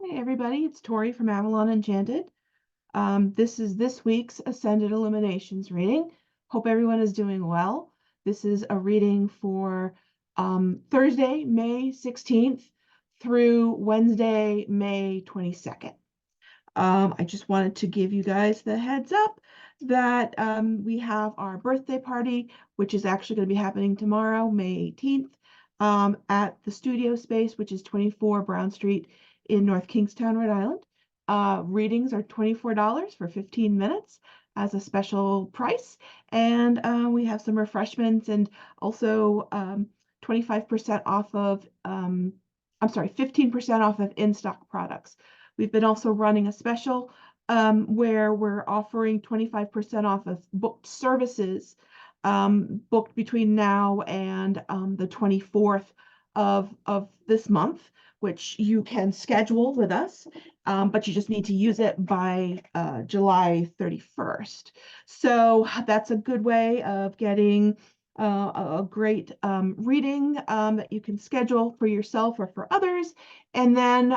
Hey everybody, it's Tori from Avalon Enchanted. This is this week's Ascended Illuminations reading. Hope everyone is doing well. This is a reading for Thursday, May 16th through Wednesday, May 22nd. I just wanted to give you guys the heads up that we have our birthday party, which is actually going to be happening tomorrow, May 18th, at the studio space, which is 24 Brown Street in North Kingstown, Rhode Island. Readings are $24 for 15 minutes as a special price. And we have some refreshments and also 25% off of, I'm sorry, 15% off of in-stock products. We've been also running a special where we're offering 25% off of booked services booked between now and the 24th of this month, which you can schedule with us, but you just need to use it by July 31st. So that's a good way of getting a great reading that you can schedule for yourself or for others, and then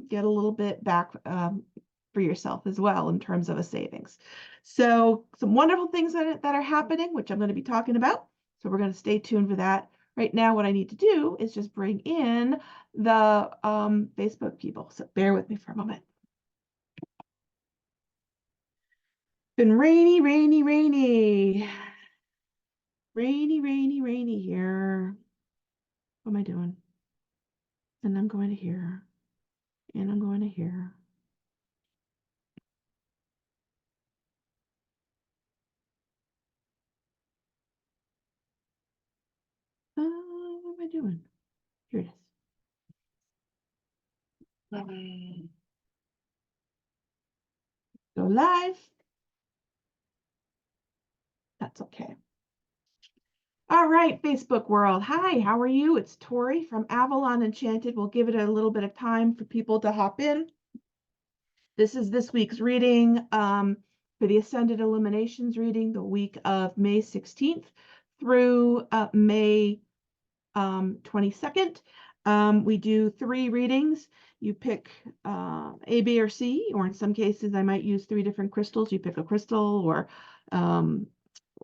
get a little bit back for yourself as well in terms of a savings. So some wonderful things that are happening, which I'm going to be talking about. So we're going to stay tuned for that. Right now, what I need to do is just bring in the Facebook people. So bear with me for a moment. Been rainy, rainy, rainy. Rainy, rainy, rainy here. What am I doing? And I'm going to here. And I'm going to here. What am I doing? Here it is. Go live. That's okay. All right, Facebook world. Hi, how are you? It's Tori from Avalon Enchanted. We'll give it a little bit of time for people to hop in. This is this week's reading for the Ascended Illuminations reading, the week of May 16th through May 22nd. We do 3 readings. You pick A, B, or C, or in some cases, I might use 3 different crystals. You pick a crystal or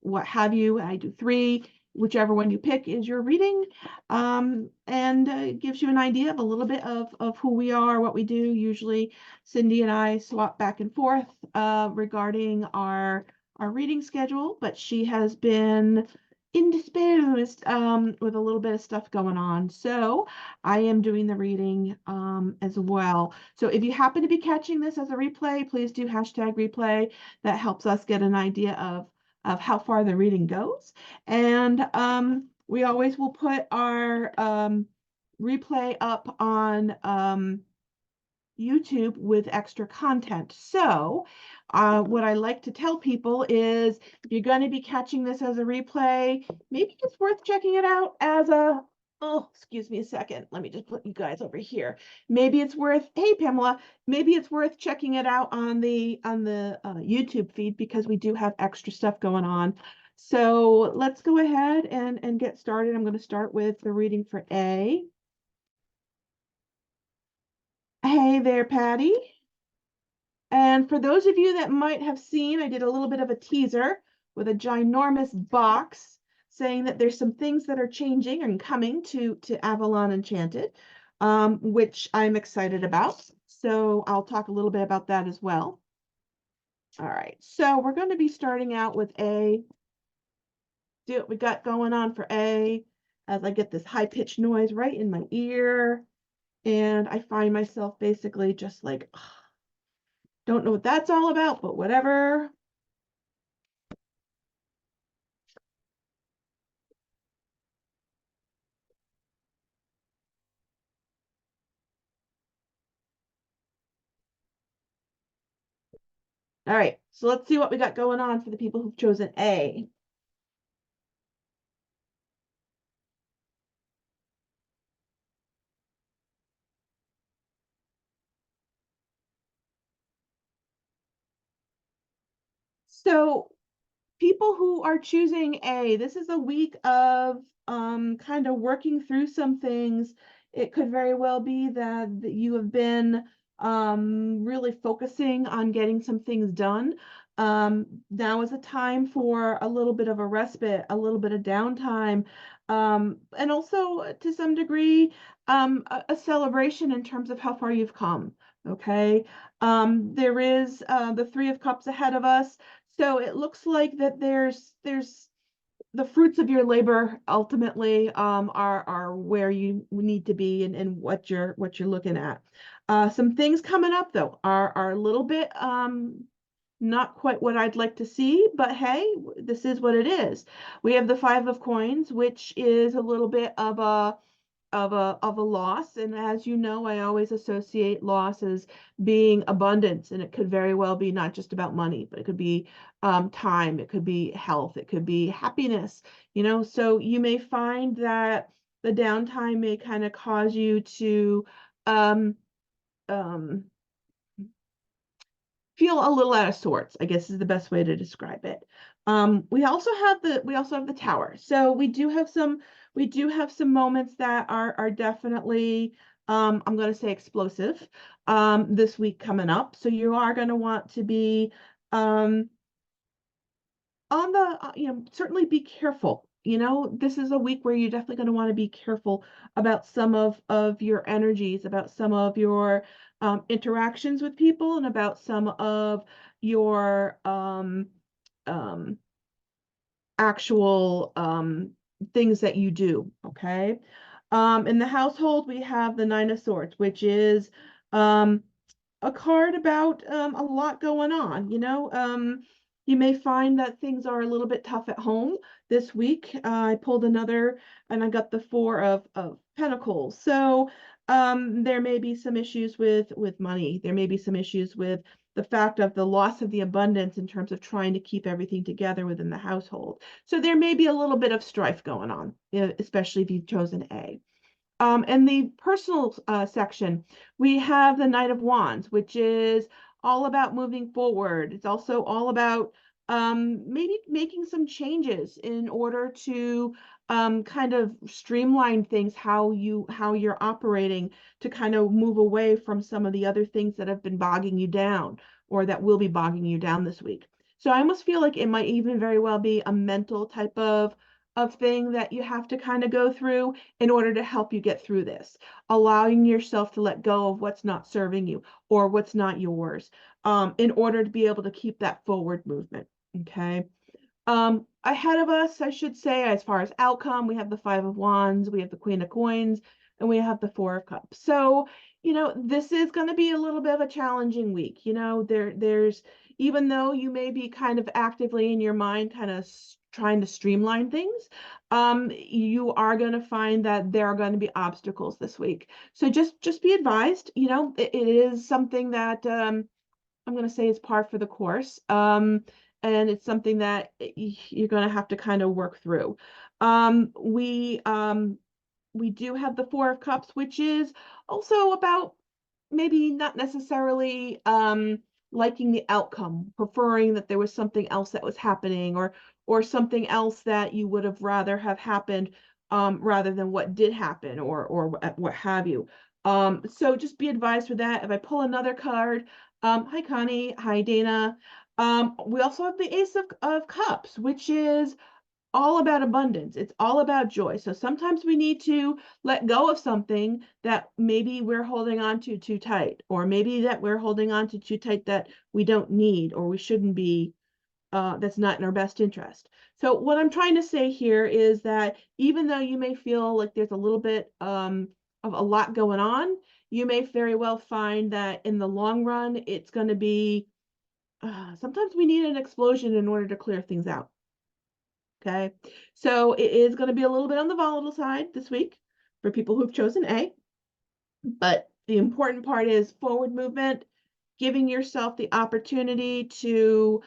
what have you. I do 3. Whichever one you pick is your reading, and it gives you an idea of a little bit of who we are, what we do. Usually Cindy and I swap back and forth regarding our reading schedule, but she has been indisposed with a little bit of stuff going on. So I am doing the reading as well. So if you happen to be catching this as a replay, please do hashtag replay. That helps us get an idea of how far the reading goes. And we always will put our replay up on YouTube with extra content. So what I like to tell people is if you're going to be catching this as a replay, maybe it's worth checking it out as a, oh, excuse me a second. Let me just put you guys over here. Maybe it's worth, hey, Pamela, maybe it's worth checking it out on the YouTube feed because we do have extra stuff going on. So let's go ahead and get started. I'm going to start with the reading for A. Hey there, Patty. And for those of you that might have seen, I did a little bit of a teaser with a ginormous box saying that there's some things that are changing and coming to Avalon Enchanted, which I'm excited about. So I'll talk a little bit about that as well. All right, so we're going to be starting out with A. See what we got going on for A as I get this high-pitched noise right in my ear. And I find myself basically just like, don't know what that's all about, but whatever. All right, so let's see what we got going on for the people who've chosen A. So people who are choosing A, this is a week of kind of working through some things. It could very well be that you have been really focusing on getting some things done. Now is a time for a little bit of a respite, a little bit of downtime, and also to some degree, a celebration in terms of how far you've come. Okay. There is the Three of Cups ahead of us. So it looks like that there's the fruits of your labor ultimately are where you need to be and what you're looking at. Some things coming up though are a little bit not quite what I'd like to see, but hey, this is what it is. We have the Five of Coins, which is a little bit of a loss, and as you know, I always associate loss as being abundance, and it could very well be not just about money, but it could be time, it could be health, it could be happiness, so you may find that the downtime may kind of cause you to um, um, feel a little out of sorts, I guess is the best way to describe it. We also have the tower. So we do have some moments that are definitely I'm going to say explosive this week coming up. So you are going to want to be um on the certainly be careful. This is a week where you're definitely going to want to be careful about some of your energies, about some of your interactions with people, and about some of your um actual things that you do. Okay. In the household we have the Nine of Swords, which is um a card about a lot going on. You may find that things are a little bit tough at home this week. I pulled another and I got the Four of Pentacles. So there may be some issues with money. There may be some issues with the fact of the loss of the abundance in terms of trying to keep everything together within the household. So there may be a little bit of strife going on, especially if you've chosen A. In the personal section, we have the Knight of Wands, which is all about moving forward. It's also all about maybe making some changes in order to kind of streamline things, how you're operating, to kind of move away from some of the other things that have been bogging you down or that will be bogging you down this week. So I almost feel like it might even very well be a mental type of thing that you have to kind of go through in order to help you get through this, allowing yourself to let go of what's not serving you or what's not yours, in order to be able to keep that forward movement. Okay. Ahead of us, I should say, as far as outcome, we have the Five of Wands, we have the Queen of Coins, and we have the Four of Cups. So, this is going to be a little bit of a challenging week. There's even though you may be kind of actively in your mind kind of trying to streamline things, you are going to find that there are going to be obstacles this week. So just be advised, it is something that I'm going to say is par for the course. And it's something that you're going to have to kind of work through. We do have the Four of Cups, which is also about maybe not necessarily liking the outcome, preferring that there was something else that was happening, or something else that you would have rather have happened rather than what did happen, or what have you. So just be advised for that. If I pull another card, hi Connie, hi Dana. We also have the Ace of Cups, which is all about abundance. It's all about joy. So sometimes we need to let go of something that maybe we're holding on to too tight, or maybe that we're holding on to too tight that we don't need or we shouldn't be, that's not in our best interest. So what I'm trying to say here is that even though you may feel like there's a little bit of a lot going on, you may very well find that in the long run, it's going to be, sometimes we need an explosion in order to clear things out. Okay, so it is going to be a little bit on the volatile side this week for people who've chosen A, but the important part is forward movement, giving yourself the opportunity to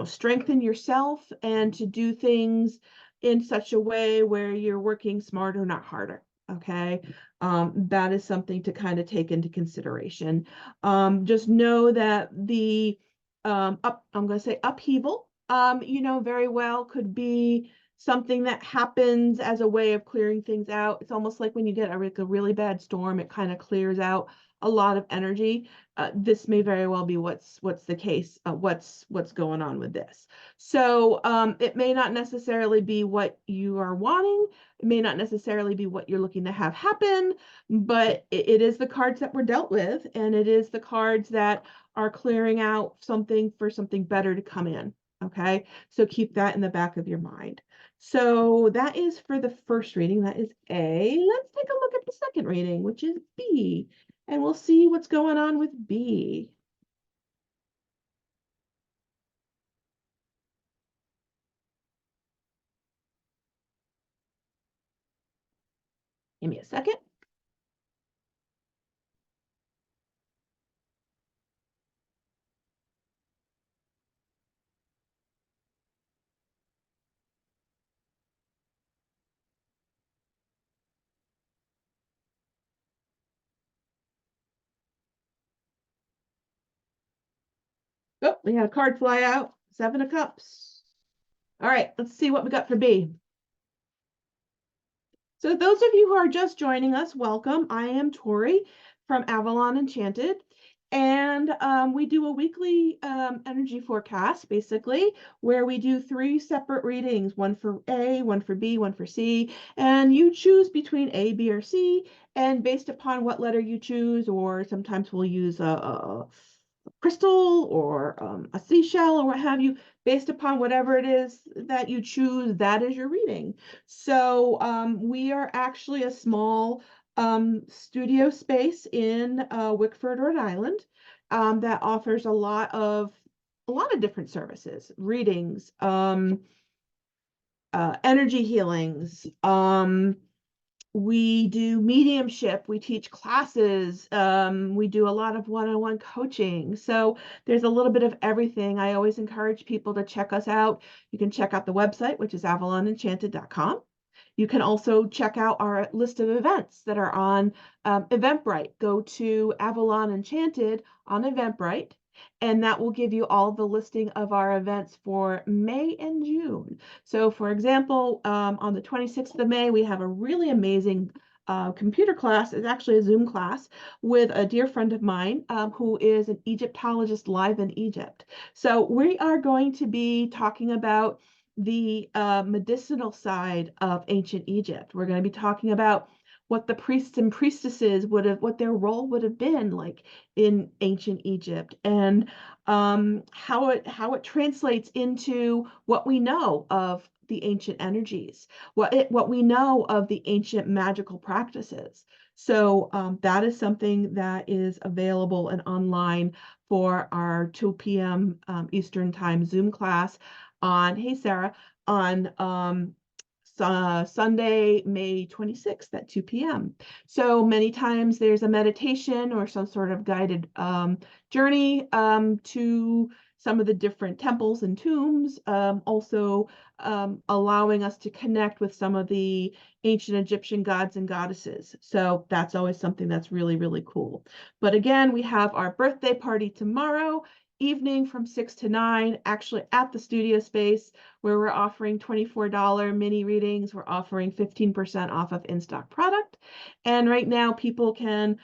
strengthen yourself and to do things in such a way where you're working smarter, not harder. Okay. That is something to kind of take into consideration. Just know that the I'm going to say upheaval, very well could be something that happens as a way of clearing things out. It's almost like when you get a really bad storm, it kind of clears out a lot of energy, this may very well be what's the case, what's going on with this. So it may not necessarily be what you are wanting. It may not necessarily be what you're looking to have happen, but it is the cards that we're dealt with, and it is the cards that are clearing out something for something better to come in. Okay, so keep that in the back of your mind. So that is for the first reading. That is A. Let's take a look at the second reading, which is B, and we'll see what's going on with B. Give me a second. Oh, we had a card fly out. Seven of Cups. All right, let's see what we got for B. So those of you who are just joining us, welcome. I am Tori from Avalon Enchanted, and we do a weekly energy forecast, basically, where we do 3 separate readings, one for A, one for B, one for C, and you choose between A, B, or C, and based upon what letter you choose, or sometimes we'll use a crystal or a seashell or what have you, based upon whatever it is that you choose, that is your reading. So we are actually a small studio space in Wickford, Rhode Island, that offers a lot of different services, readings, energy healings, we do mediumship, we teach classes, we do a lot of one-on-one coaching. So there's a little bit of everything. I always encourage people to check us out. You can check out the website, which is avalonenchanted.com. You can also check out our list of events that are on Eventbrite. Go to Avalon Enchanted on Eventbrite, and that will give you all the listing of our events for May and June. So for example, on the 26th of May, we have a really amazing computer class. It's actually a Zoom class with a dear friend of mine who is an Egyptologist live in Egypt. So we are going to be talking about the medicinal side of ancient Egypt. We're going to be talking about what the priests and priestesses what their role would have been like in ancient Egypt, and how it translates into what we know of the ancient energies, what we know of the ancient magical practices. So that is something that is available and online for our 2 p.m. Eastern Time Zoom class on, hey Sarah, on Sunday, May 26th at 2 p.m. So many times there's a meditation or some sort of guided journey to some of the different temples and tombs, also allowing us to connect with some of the ancient Egyptian gods and goddesses. So that's always something that's really, really cool. But again, we have our birthday party tomorrow evening from 6 to 9, actually at the studio space, where we're offering $24 mini readings. We're offering 15% off of in-stock product. And right now people can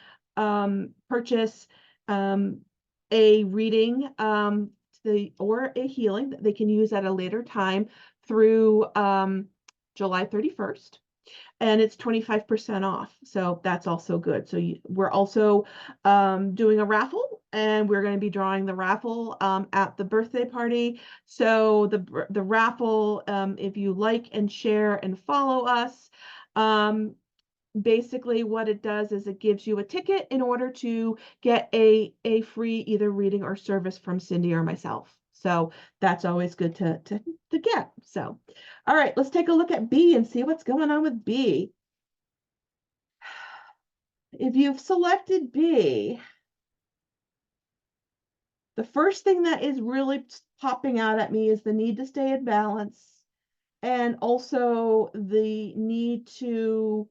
purchase a reading or a healing that they can use at a later time through July 31st. And it's 25% off. So that's also good. So we're also doing a raffle, and we're going to be drawing the raffle at the birthday party. So the raffle, if you like and share and follow us, basically what it does is it gives you a ticket in order to get a free either reading or service from Cindy or myself. So that's always good to get. So, all right, let's take a look at B and see what's going on with B. If you've selected B, the first thing that is really popping out at me is the need to stay in balance, and also the need to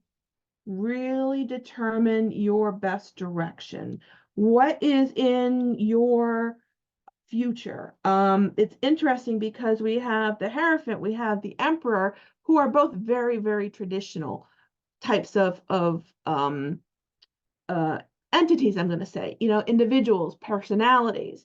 really determine your best direction. What is in your future? It's interesting because we have the Hierophant, we have the Emperor, who are both very, very traditional types of entities, I'm going to say, individuals, personalities.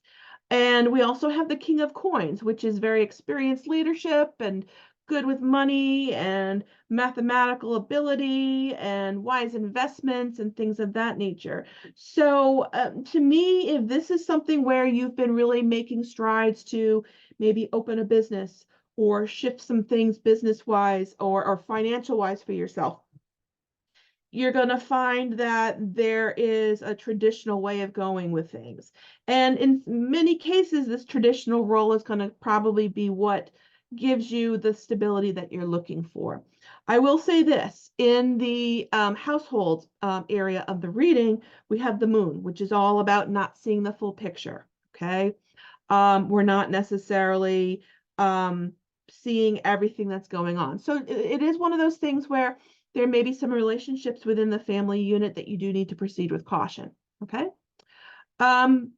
And we also have the King of Coins, which is very experienced leadership and good with money and mathematical ability and wise investments and things of that nature. So, to me, if this is something where you've been really making strides to maybe open a business or shift some things business wise or financial wise for yourself, you're going to find that there is a traditional way of going with things. And in many cases, this traditional role is going to probably be what gives you the stability that you're looking for. I will say this, in the household area of the reading, we have the moon, which is all about not seeing the full picture. Okay. We're not necessarily seeing everything that's going on. So it is one of those things where there may be some relationships within the family unit that you do need to proceed with caution. Okay. Um,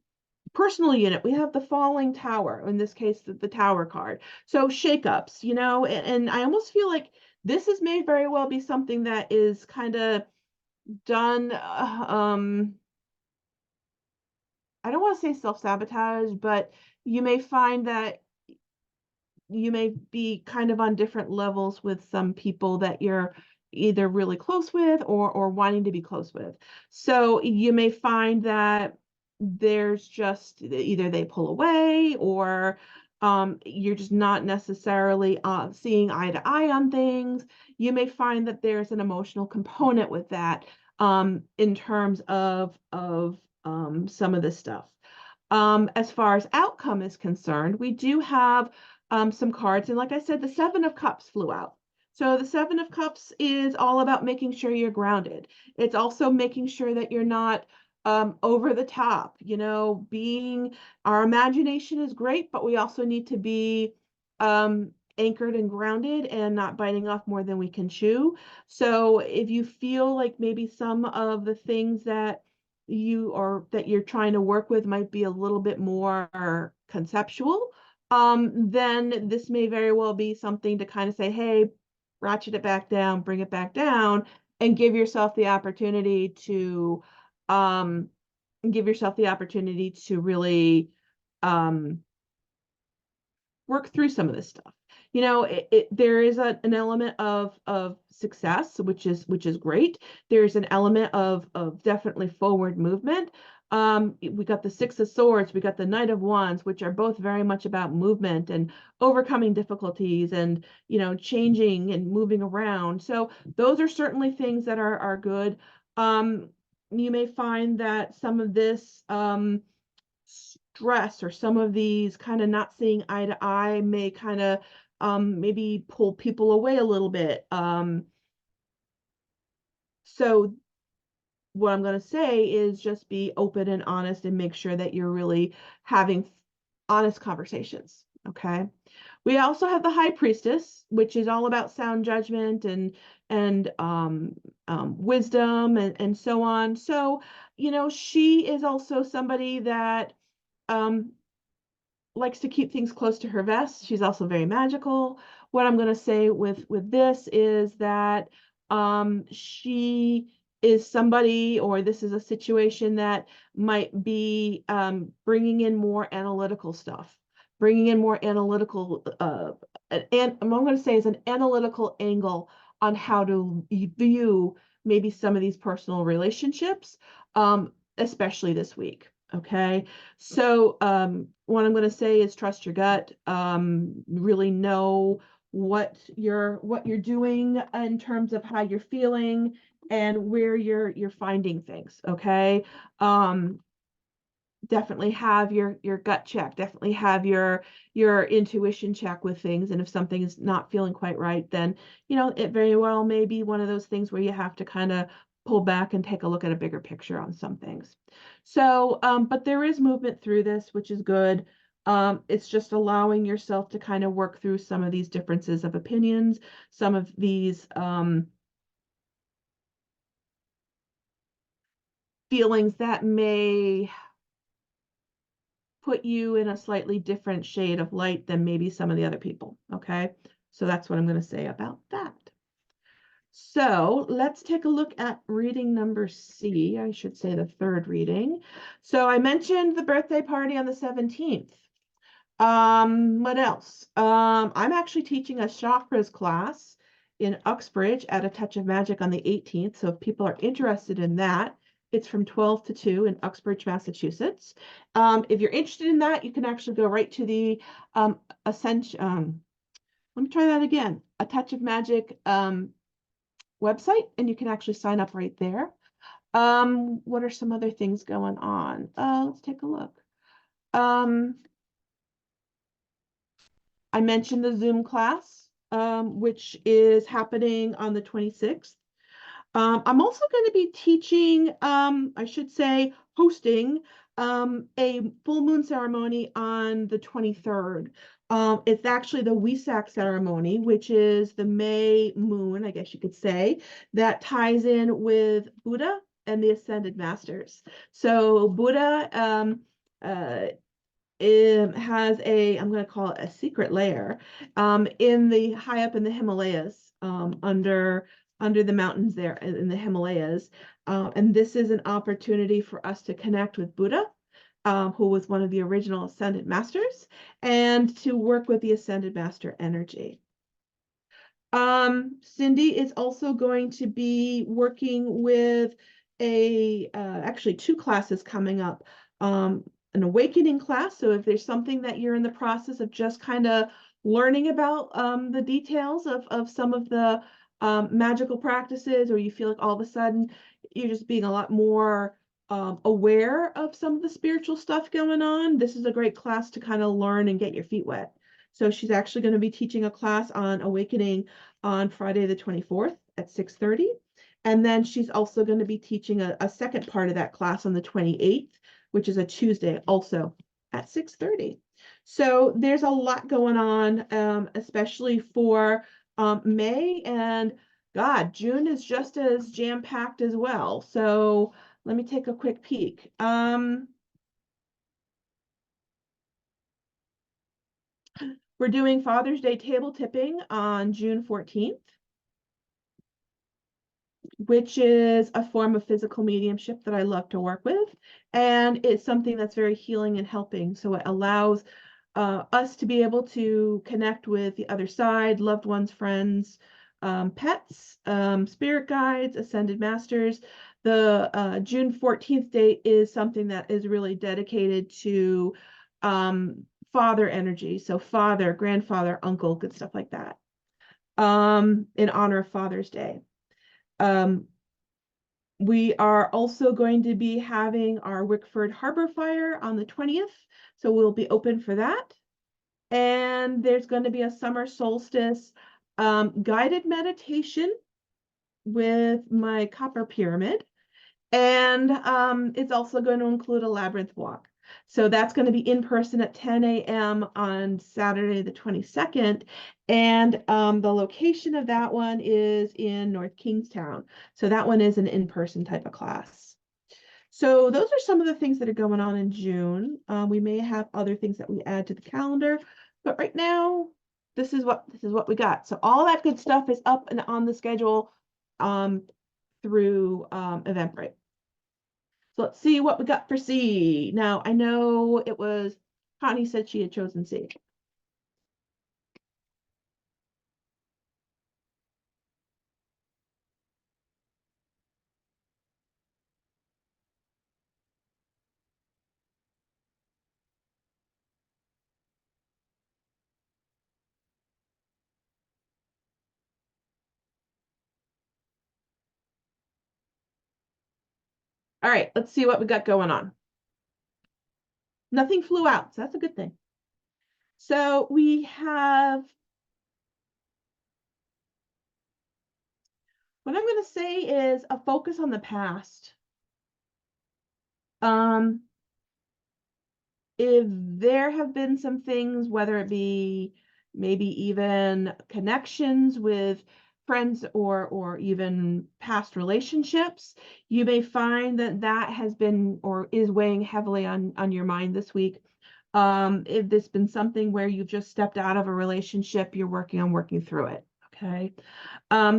Personal unit, we have the falling tower, in this case, the tower card. So shakeups, and I almost feel like may very well be something that is kind of done. I don't want to say self-sabotage, but you may find that you may be kind of on different levels with some people that you're either really close with or wanting to be close with. So you may find that there's just either they pull away or you're just not necessarily seeing eye to eye on things. You may find that there's an emotional component with that in terms of some of this stuff. As far as outcome is concerned, we do have some cards. And like I said, the Seven of Cups flew out. So the Seven of Cups is all about making sure you're grounded. It's also making sure that you're not over the top, being our imagination is great, but we also need to be anchored and grounded and not biting off more than we can chew. So if you feel like maybe some of the things that you're trying to work with might be a little bit more conceptual, then this may very well be something to kind of say, hey, ratchet it back down, bring it back down, and um, give yourself the opportunity to really um, work through some of this stuff. There is an element of success, which is great. There's an element of definitely forward movement. We got the Six of Swords, we got the Knight of Wands, which are both very much about movement and overcoming difficulties and changing and moving around. So those are certainly things that are good. You may find that some of this stress or some of these kind of not seeing eye to eye may kind of maybe pull people away a little bit. So what I'm going to say is just be open and honest and make sure that you're really having honest conversations. Okay. We also have the High Priestess, which is all about sound judgment and wisdom and so on. So, she is also somebody that um, likes to keep things close to her vest. She's also very magical. What I'm going to say with this is that she is somebody, or this is a situation that might be bringing in more analytical stuff, bringing in more analytical, and I'm going to say is an analytical angle on how to view maybe some of these personal relationships, especially this week. Okay. So what I'm going to say is trust your gut. Really know what you're doing in terms of how you're feeling and where you're finding things. Okay. Definitely have your gut check. Definitely have your intuition check with things. And if something is not feeling quite right, then it very well may be one of those things where you have to kind of pull back and take a look at a bigger picture on some things. So, but there is movement through this, which is good. It's just allowing yourself to kind of work through some of these differences of opinions, some of these feelings that may put you in a slightly different shade of light than maybe some of the other people. Okay. So that's what I'm going to say about that. So let's take a look at reading number C. I should say the third reading. So I mentioned the birthday party on the 17th. What else? I'm actually teaching a chakras class in Uxbridge at A Touch of Magic on the 18th. So if people are interested in that, it's from 12 to 2 in Uxbridge, Massachusetts. If you're interested in that, you can actually go right to the Ascension. Let me try that again. A Touch of Magic website, and you can actually sign up right there. What are some other things going on? Let's take a look. I mentioned the Zoom class, which is happening on the 26th. I'm also going to be teaching, I should say, hosting a full moon ceremony on the 23rd. It's actually the Wesak ceremony, which is the May moon, I guess you could say, that ties in with Buddha and the Ascended Masters. So Buddha it has I'm going to call it a secret layer in the high up in the Himalayas, under the mountains there in the Himalayas. And this is an opportunity for us to connect with Buddha, who was one of the original Ascended Masters, and to work with the Ascended Master energy. Cindy is also going to be working with actually two classes coming up. An awakening class. So if there's something that you're in the process of just kind of learning about the details of some of the magical practices, or you feel like all of a sudden you're just being a lot more aware of some of the spiritual stuff going on, this is a great class to kind of learn and get your feet wet. So she's actually going to be teaching a class on awakening on Friday the 24th at 6:30. And then she's also going to be teaching a second part of that class on the 28th, which is a Tuesday, also at 6:30. So there's a lot going on, especially for May, and God, June is just as jam-packed as well. So let me take a quick peek. We're doing Father's Day table tipping on June 14th. Which is a form of physical mediumship that I love to work with. And it's something that's very healing and helping. So it allows us to be able to connect with the other side, loved ones, friends, pets, spirit guides, ascended masters. The June 14th date is something that is really dedicated to father energy. So father, grandfather, uncle, good stuff like that, in honor of Father's Day. We are also going to be having our Wickford Harbor Fire on the 20th, so we'll be open for that. And there's going to be a summer solstice guided meditation with my copper pyramid. And it's also going to include a labyrinth walk. So that's going to be in person at 10 a.m. on Saturday, the 22nd. And the location of that one is in North Kingstown. So that one is an in-person type of class. So those are some of the things that are going on in June. We may have other things that we add to the calendar, but right now, this is what we got. So all that good stuff is up and on the schedule through Eventbrite. So let's see what we got for C. Now, I know it was, Connie said she had chosen C. All right, let's see what we got going on. Nothing flew out, so that's a good thing. So we have, what I'm going to say is a focus on the past. If there have been some things, whether it be maybe even connections with friends or even past relationships, you may find that that has been or is weighing heavily on your mind this week. If there's been something where you've just stepped out of a relationship, you're working through it. Okay.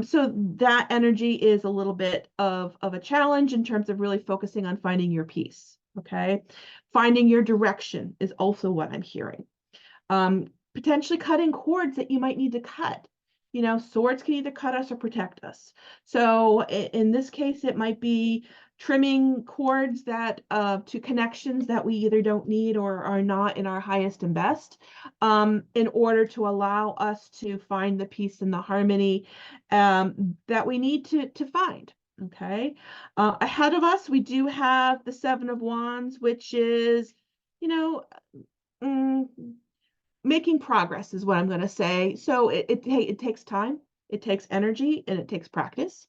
So that energy is a little bit of a challenge in terms of really focusing on finding your peace. Okay. Finding your direction is also what I'm hearing. Potentially cutting cords that you might need to cut. You know, swords can either cut us or protect us. So in this case, it might be trimming cords that to connections that we either don't need or are not in our highest and best, in order to allow us to find the peace and the harmony that we need to find. Okay. Ahead of us, we do have the Seven of Wands, which is, you know, mm, making progress is what I'm going to say. So it takes time, it takes energy, and it takes practice.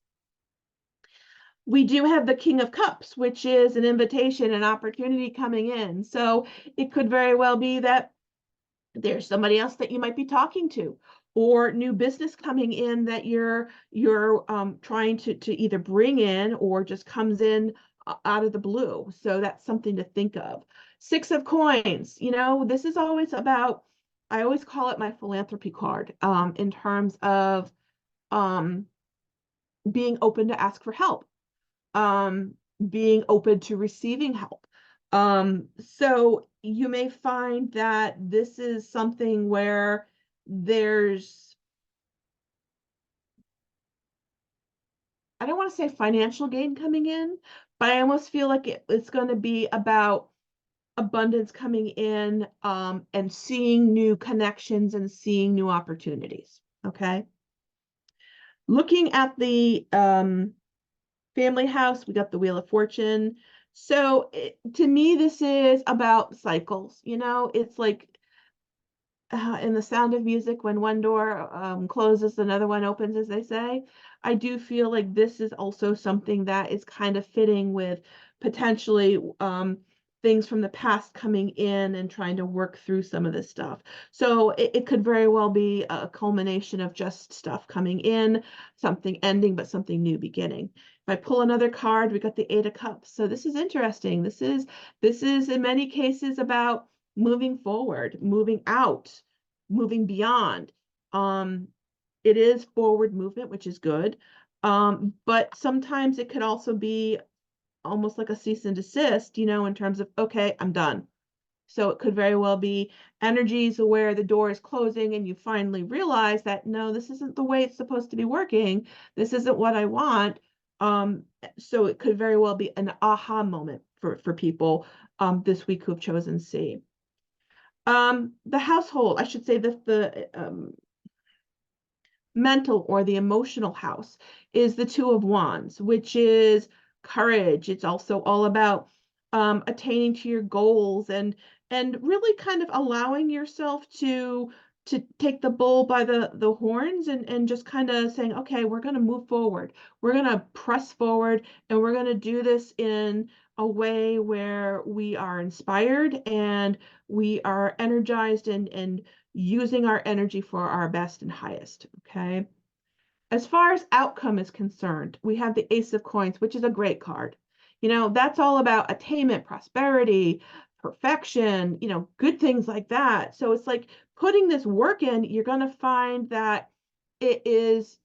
We do have the King of Cups, which is an invitation, an opportunity coming in. So it could very well be that there's somebody else that you might be talking to, or new business coming in that you're trying to either bring in or just comes in out of the blue. So that's something to think of. Six of Coins, you know, this is always about, I always call it my philanthropy card, in terms of um, being open to ask for help, um, being open to receiving help. So you may find that this is something where there's, I don't want to say financial gain coming in, but I almost feel like it's going to be about abundance coming in, and seeing new connections and seeing new opportunities. Okay. Looking at the family house, we got the Wheel of Fortune. So to me, this is about cycles. You know, it's like in The Sound of Music, when one door closes, another one opens, as they say. I do feel like this is also something that is kind of fitting with potentially things from the past coming in and trying to work through some of this stuff. So it could very well be a culmination of just stuff coming in, something ending, but something new beginning. If I pull another card, we got the Eight of Cups. So this is interesting. This is in many cases about moving forward, moving out, moving beyond. Um, it is forward movement, which is good. But sometimes it could also be almost like a cease and desist, you know, in terms of, okay, I'm done. So it could very well be energies where the door is closing and you finally realize that, no, this isn't the way it's supposed to be working. This isn't what I want. So it could very well be an aha moment for people this week who've chosen C. The household, I should say the mental or the emotional house is the Two of Wands, which is courage. It's also all about attaining to your goals and really kind of allowing yourself to take the bull by the horns and just kind of saying, okay, we're going to move forward. We're going to press forward and we're going to do this in a way where we are inspired and we are energized and using our energy for our best and highest. Okay. As far as outcome is concerned, we have the Ace of Coins, which is a great card. You know, that's all about attainment, prosperity, perfection, you know, good things like that. So it's like putting this work in, you're going to find that it is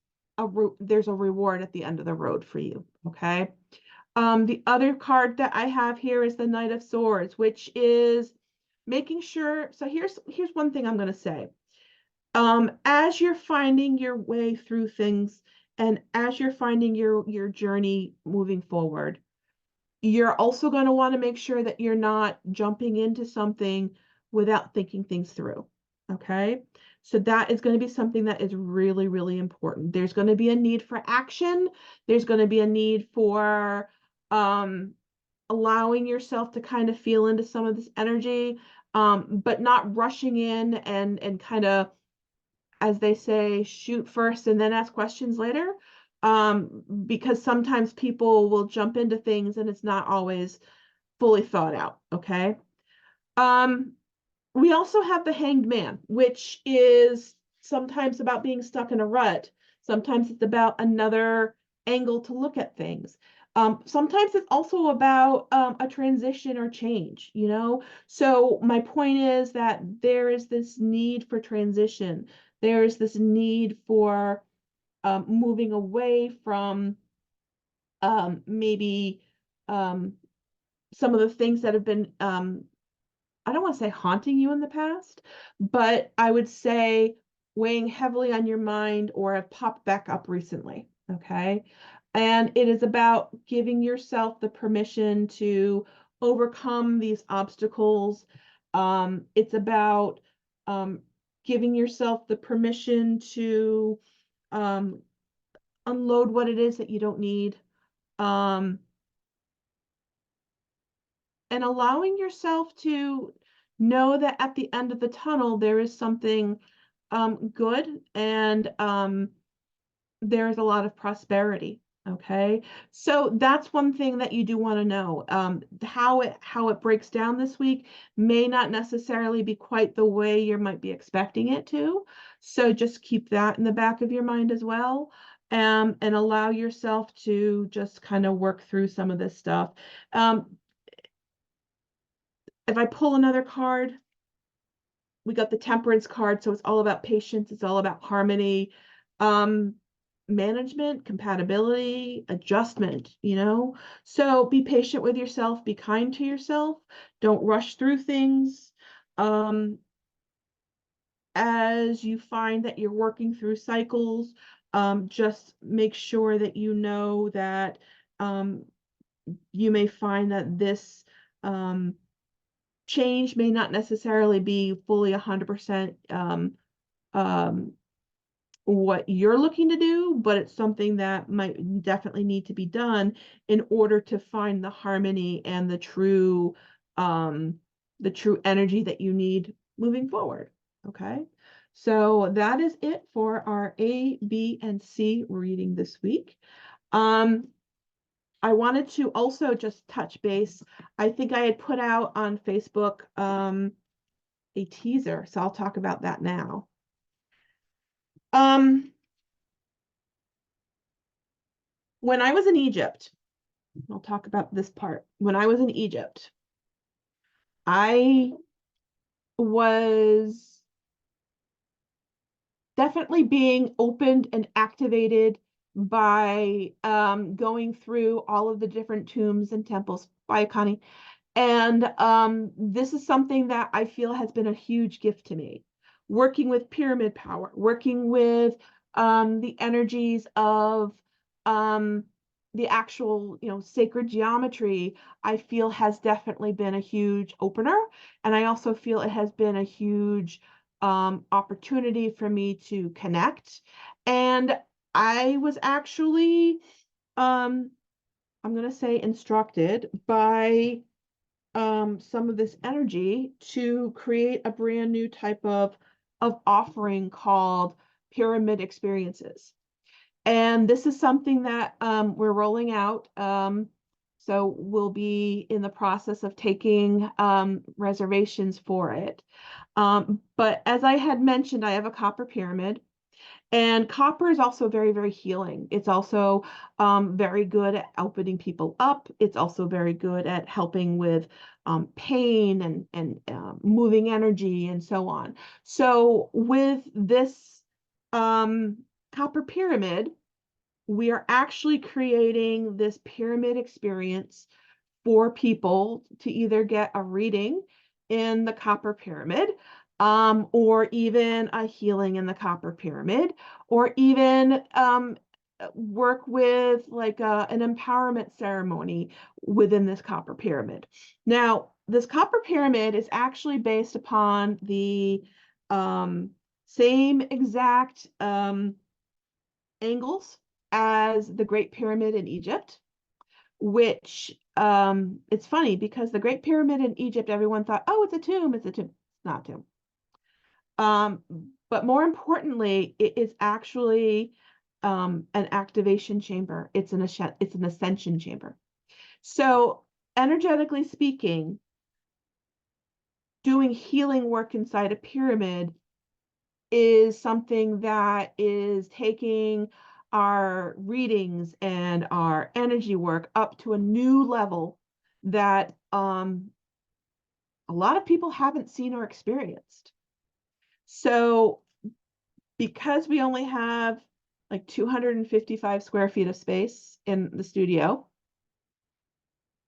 there's a reward at the end of the road for you. Okay. The other card that I have here is the Knight of Swords, which is making sure. So here's one thing I'm going to say. As you're finding your way through things and as you're finding your journey moving forward, you're also going to want to make sure that you're not jumping into something without thinking things through. Okay. So that is going to be something that is really, really important. There's going to be a need for action. There's going to be a need for allowing yourself to kind of feel into some of this energy, but not rushing in and kind of, as they say, shoot first and then ask questions later. Because sometimes people will jump into things and it's not always fully thought out. Okay. Um, we also have the Hanged Man, which is sometimes about being stuck in a rut. Sometimes it's about another angle to look at things. Sometimes it's also about a transition or change, you know? So my point is that there is this need for transition. There is this need for moving away from maybe some of the things that have been I don't want to say haunting you in the past, but I would say weighing heavily on your mind or have popped back up recently. Okay. And it is about giving yourself the permission to overcome these obstacles. It's about um, giving yourself the permission to um, unload what it is that you don't need. Um, and allowing yourself to know that at the end of the tunnel there is something good, and there's a lot of prosperity. Okay, so that's one thing that you do want to know. How it breaks down this week may not necessarily be quite the way you might be expecting it to, so just keep that in the back of your mind as well. And allow yourself to just kind of work through some of this stuff. If I pull another card, we got the Temperance card, so it's all about patience, it's all about harmony, um, management, compatibility, adjustment. So be patient with yourself, be kind to yourself, don't rush through things. Um, as you find that you're working through cycles, just make sure that you know that you may find that this change may not necessarily be fully 100% um, what you're looking to do, but it's something that might definitely need to be done in order to find the harmony and the true energy that you need moving forward. Okay, so that is it for our A, B, and C reading this week. I wanted to also just touch base. I think I had put out on Facebook a teaser, so I'll talk about that now. When I was in Egypt, I'll talk about this part. When I was in Egypt, I was definitely being opened and activated by going through all of the different tombs and temples. Bye, Connie. And this is something that I feel has been a huge gift to me. Working with pyramid power, working with the energies of um, the actual, sacred geometry, I feel has definitely been a huge opener. And I also feel it has been a huge opportunity for me to connect. And I was actually, I'm going to say, instructed by some of this energy to create a brand new type of offering called pyramid experiences. And this is something that we're rolling out. So we'll be in the process of taking reservations for it. But as I had mentioned, I have a copper pyramid. And copper is also very, very healing. It's also very good at opening people up. It's also very good at helping with pain and moving energy and so on. So with this copper pyramid, we are actually creating this pyramid experience for people to either get a reading in the copper pyramid, or even a healing in the copper pyramid, or even work with like an empowerment ceremony within this copper pyramid. Now, this copper pyramid is actually based upon the same exact angles as the Great Pyramid in Egypt, which it's funny because the Great Pyramid in Egypt, everyone thought, oh, it's a tomb, it's a tomb. It's not a tomb. But more importantly, it is actually an activation chamber. It's an ascension chamber. So energetically speaking, doing healing work inside a pyramid is something that is taking our readings and our energy work up to a new level that a lot of people haven't seen or experienced. So because we only have like 255 square feet of space in the studio.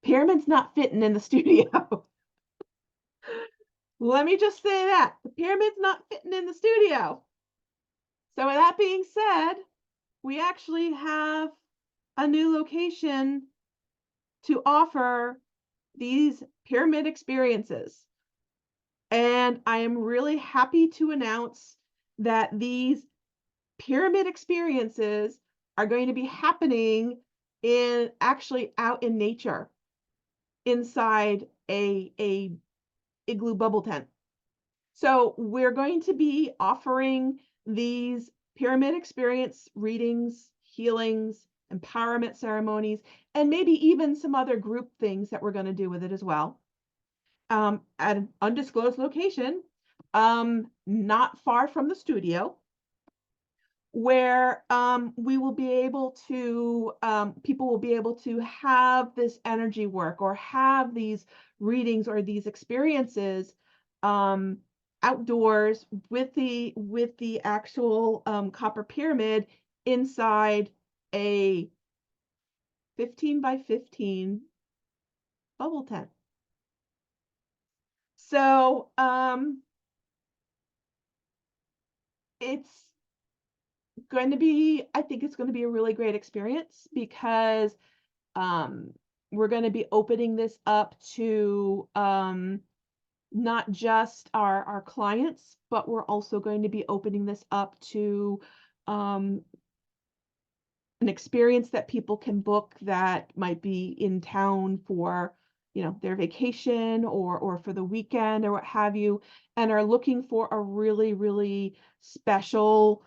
Pyramid's not fitting in the studio. Let me just say that. The pyramid's not fitting in the studio. So with that being said, we actually have a new location to offer these pyramid experiences. And I am really happy to announce that these pyramid experiences are going to be happening in actually out in nature inside a igloo bubble tent. So we're going to be offering these pyramid experience readings, healings, empowerment ceremonies, and maybe even some other group things that we're going to do with it as well, at an undisclosed location, not far from the studio, where we will be able to, people will be able to have this energy work or have these readings or these experiences outdoors with the actual copper pyramid inside a 15 by 15 bubble tent. So it's going to be, I think it's going to be a really great experience because um, we're going to be opening this up to not just our clients, but we're also going to be opening this up to um, an experience that people can book that might be in town for, you know, their vacation or for the weekend or what have you, and are looking for a really, really special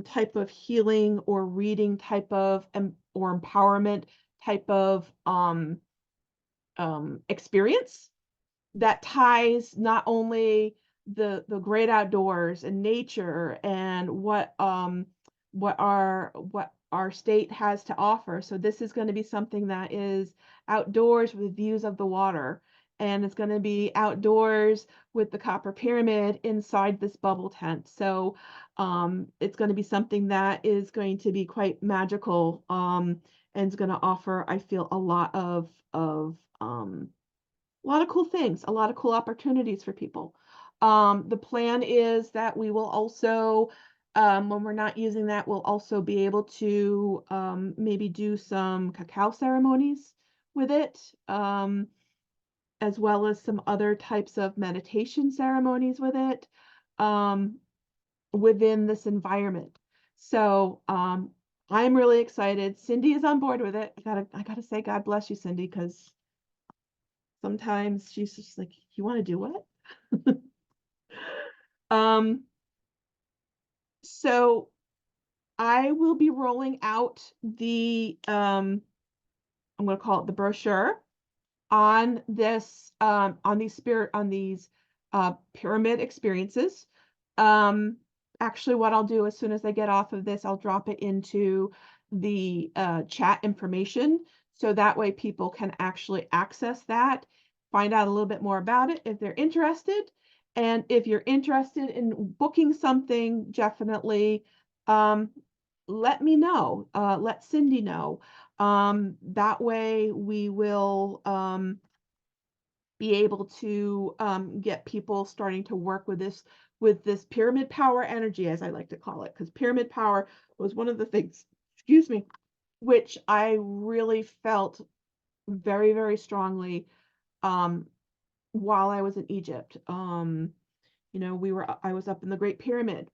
type of healing or reading type of or empowerment type of experience that ties not only the great outdoors and nature and what our state has to offer. So this is going to be something that is outdoors with views of the water, and it's going to be outdoors with the copper pyramid inside this bubble tent. So it's going to be something that is going to be quite magical, and it's going to offer, I feel, a lot of cool things, a lot of cool opportunities for people. The plan is that we will also, when we're not using that, we'll also be able to maybe do some cacao ceremonies with it, as well as some other types of meditation ceremonies with it, within this environment. So I'm really excited. Cindy is on board with it. I gotta say, God bless you, Cindy, because sometimes she's just like, you want to do what? Um, so I will be rolling out the, I'm going to call it the brochure on this, on these pyramid experiences. Actually, what I'll do as soon as I get off of this, I'll drop it into the chat information. So that way people can actually access that, find out a little bit more about it if they're interested. And if you're interested in booking something, definitely let me know, let Cindy know. That way we will be able to get people starting to work with this pyramid power energy, as I like to call it, because pyramid power was one of the things, excuse me, which I really felt very, very strongly while I was in Egypt. You know, I was up in the Great Pyramid.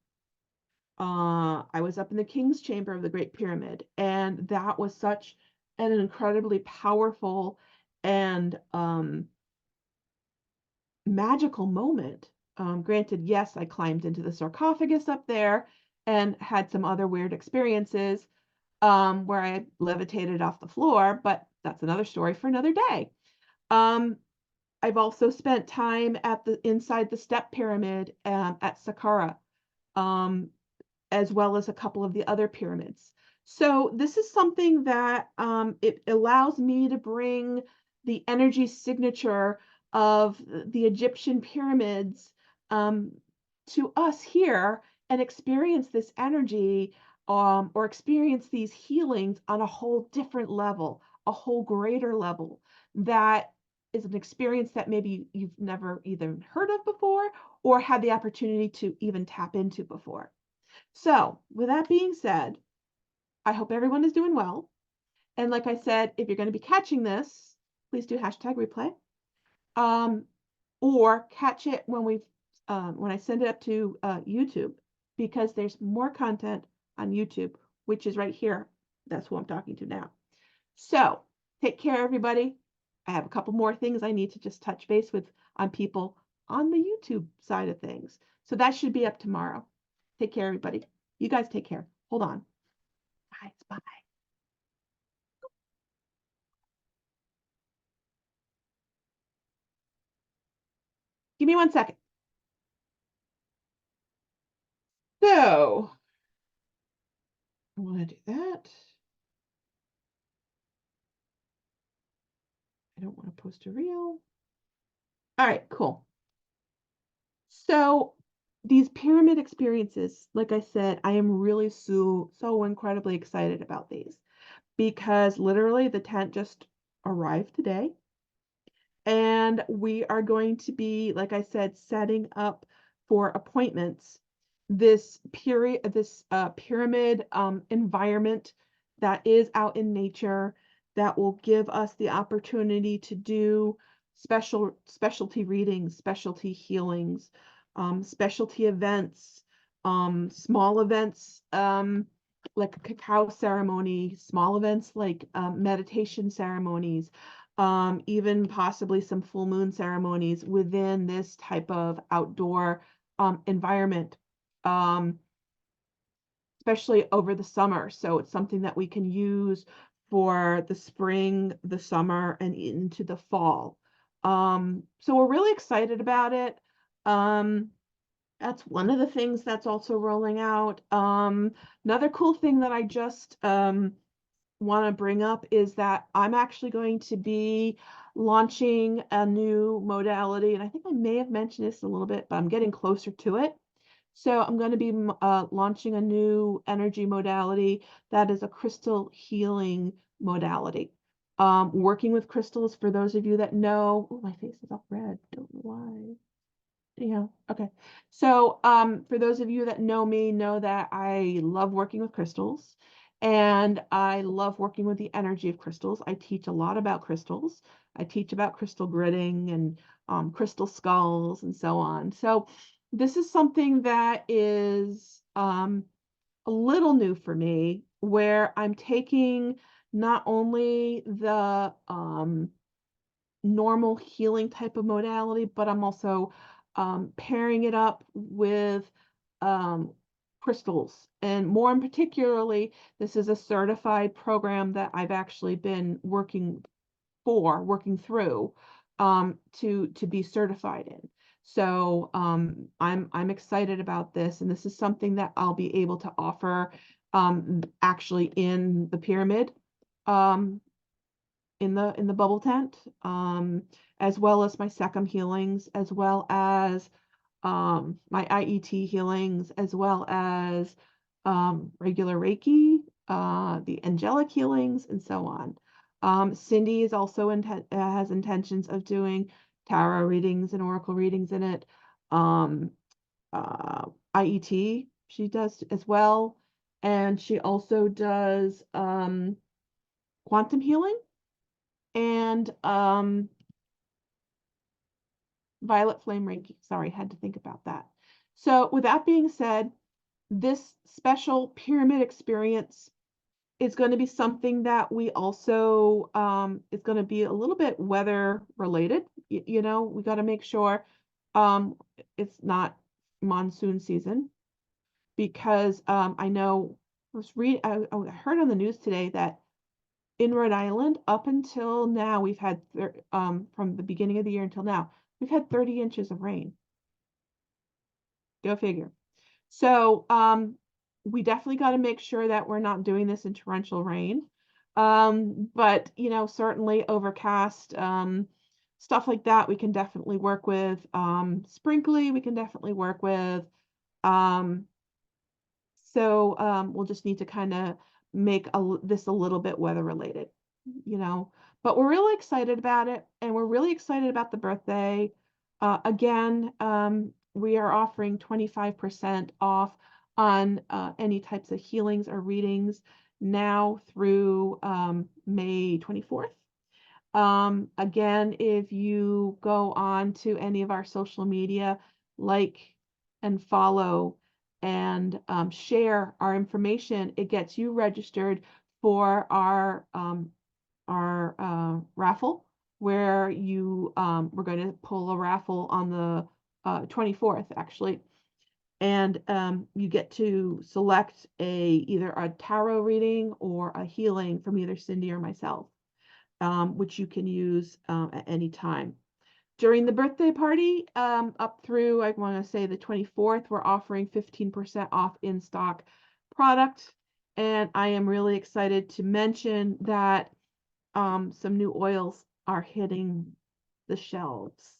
I was up in the King's Chamber of the Great Pyramid, and that was such an incredibly powerful and magical moment. Granted, yes, I climbed into the sarcophagus up there and had some other weird experiences where I levitated off the floor, but that's another story for another day. I've also spent time at the inside the step pyramid at Saqqara, um, as well as a couple of the other pyramids. So this is something that it allows me to bring the energy signature of the Egyptian pyramids to us here and experience this energy or experience these healings on a whole different level, a whole greater level that is an experience that maybe you've never either heard of before or had the opportunity to even tap into before. So, with that being said, I hope everyone is doing well. And like I said, if you're going to be catching this, please do hashtag replay. Um, or catch it when I send it up to YouTube, because there's more content on YouTube, which is right here. That's who I'm talking to now. So take care, everybody. I have a couple more things I need to just touch base with on people on the YouTube side of things. So that should be up tomorrow. Take care, everybody. You guys take care. Hold on. Guys, bye. Give me 1 second. So I want to do that. I don't want to post a reel. All right, cool. So these pyramid experiences, like I said, I am really so incredibly excited about these, because literally the tent just arrived today. And we are going to be, like I said, setting up for appointments this pyramid environment that is out in nature, that will give us the opportunity to do specialty readings, specialty healings, specialty events, small events, like a cacao ceremony, small events like meditation ceremonies, even possibly some full moon ceremonies within this type of outdoor environment, um, especially over the summer. So it's something that we can use for the spring, the summer, and into the fall. So we're really excited about it. That's one of the things that's also rolling out. Another cool thing that I just want to bring up is that I'm actually going to be launching a new modality. And I think I may have mentioned this a little bit, but I'm getting closer to it. So I'm going to be launching a new energy modality that is a crystal healing modality. Working with crystals, for those of you that know, oh, my face is all red. Don't know why. Yeah, okay. So for those of you that know me, know that I love working with crystals, and I love working with the energy of crystals. I teach a lot about crystals. I teach about crystal gridding and crystal skulls and so on. So this is something that is a little new for me, where I'm taking not only the normal healing type of modality, but I'm also pairing it up with um, crystals. And more in particularly, this is a certified program that I've actually been working through to be certified in. So I'm excited about this, and this is something that I'll be able to offer actually in the pyramid. Um, in the bubble tent, as well as my Secum healings, as well as my IET healings, as well as regular Reiki, the angelic healings, and so on. Cindy is also has intentions of doing tarot readings and oracle readings in it. Um, IET she does as well, and she also does quantum healing and violet flame Reiki. Sorry, had to think about that. So with that being said, this special pyramid experience is going to be something that we also is going to be a little bit weather related. You know, we got to make sure it's not monsoon season, because I know I heard on the news today that in Rhode Island, up until now, we've had from the beginning of the year until now, we've had 30 inches of rain. Go figure. So we definitely got to make sure that we're not doing this in torrential rain. But you know, certainly overcast stuff like that, we can definitely work with. Sprinkly, we can definitely work with. Um, So we'll just need to kind of make this a little bit weather related, you know. But we're really excited about it, and we're really excited about the birthday. Again, we are offering 25% off on any types of healings or readings now through May 24th. Again, if you go on to any of our social media, like and follow and share our information, it gets you registered for our raffle, where we're going to pull a raffle on the 24th actually, and you get to select either a tarot reading or a healing from either Cindy or myself, which you can use at any time. During the birthday party, up through, I want to say the 24th, we're offering 15% off in stock product. And I am really excited to mention that some new oils are hitting the shelves.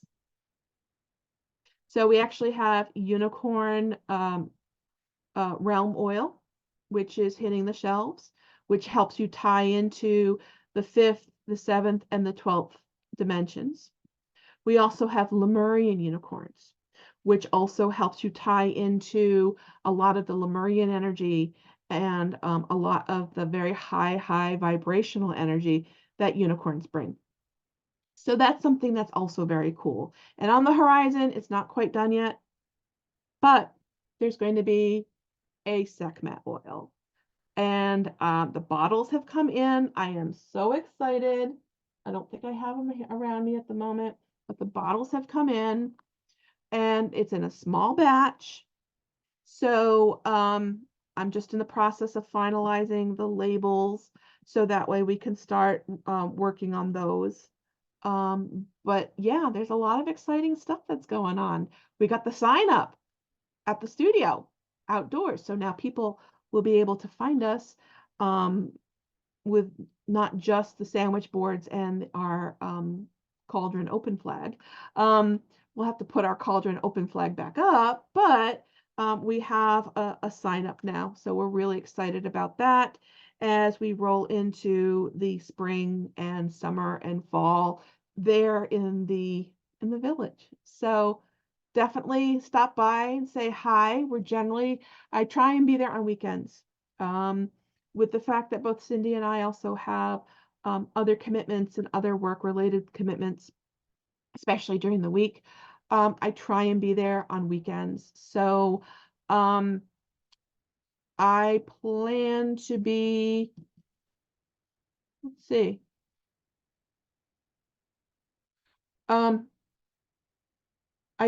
So we actually have Unicorn Realm Oil, which is hitting the shelves, which helps you tie into the 5th, the 7th, and the 12th dimensions. We also have Lemurian unicorns, which also helps you tie into a lot of the Lemurian energy and a lot of the very high vibrational energy that unicorns bring. So that's something that's also very cool. And on the horizon, it's not quite done yet, but there's going to be a Sekhmet oil. And the bottles have come in. I am so excited. I don't think I have them around me at the moment, but the bottles have come in, and it's in a small batch. So I'm just in the process of finalizing the labels, so that way we can start working on those. But yeah, there's a lot of exciting stuff that's going on. We got the sign up at the studio outdoors, so now people will be able to find us with not just the sandwich boards and our cauldron open flag. We'll have to put our cauldron open flag back up, but we have a sign up now, so we're really excited about that as we roll into the spring and summer and fall there in the village. So definitely stop by and say hi. I try and be there on weekends. With the fact that both Cindy and I also have other commitments and other work-related commitments, especially during the week, I try and be there on weekends. So I plan to be, let's see, I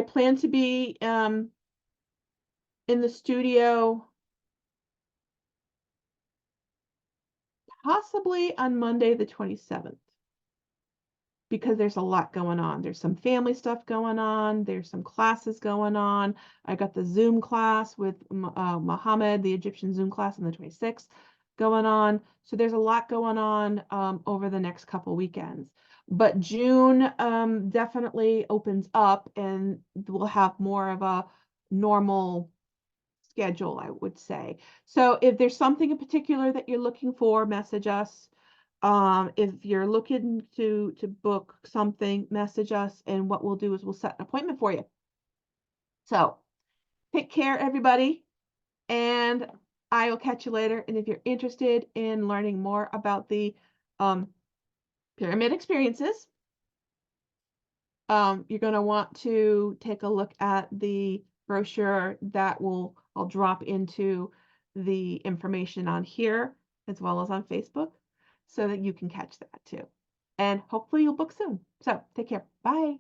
plan to be in the studio possibly on Monday the 27th, because there's a lot going on. There's some family stuff going on. There's some classes going on. I got the Zoom class with Muhammad, the Egyptian Zoom class on the 26th going on. So there's a lot going on over the next couple weekends. But June definitely opens up, and we'll have more of a normal schedule, I would say. So if there's something in particular that you're looking for, message us. If you're looking to book something, message us, and what we'll do is we'll set an appointment for you. So take care, everybody, and I will catch you later. And if you're interested in learning more about the pyramid experiences, you're going to want to take a look at the brochure that I'll drop into the information on here as well as on Facebook, so that you can catch that too. And hopefully you'll book soon. So take care. Bye.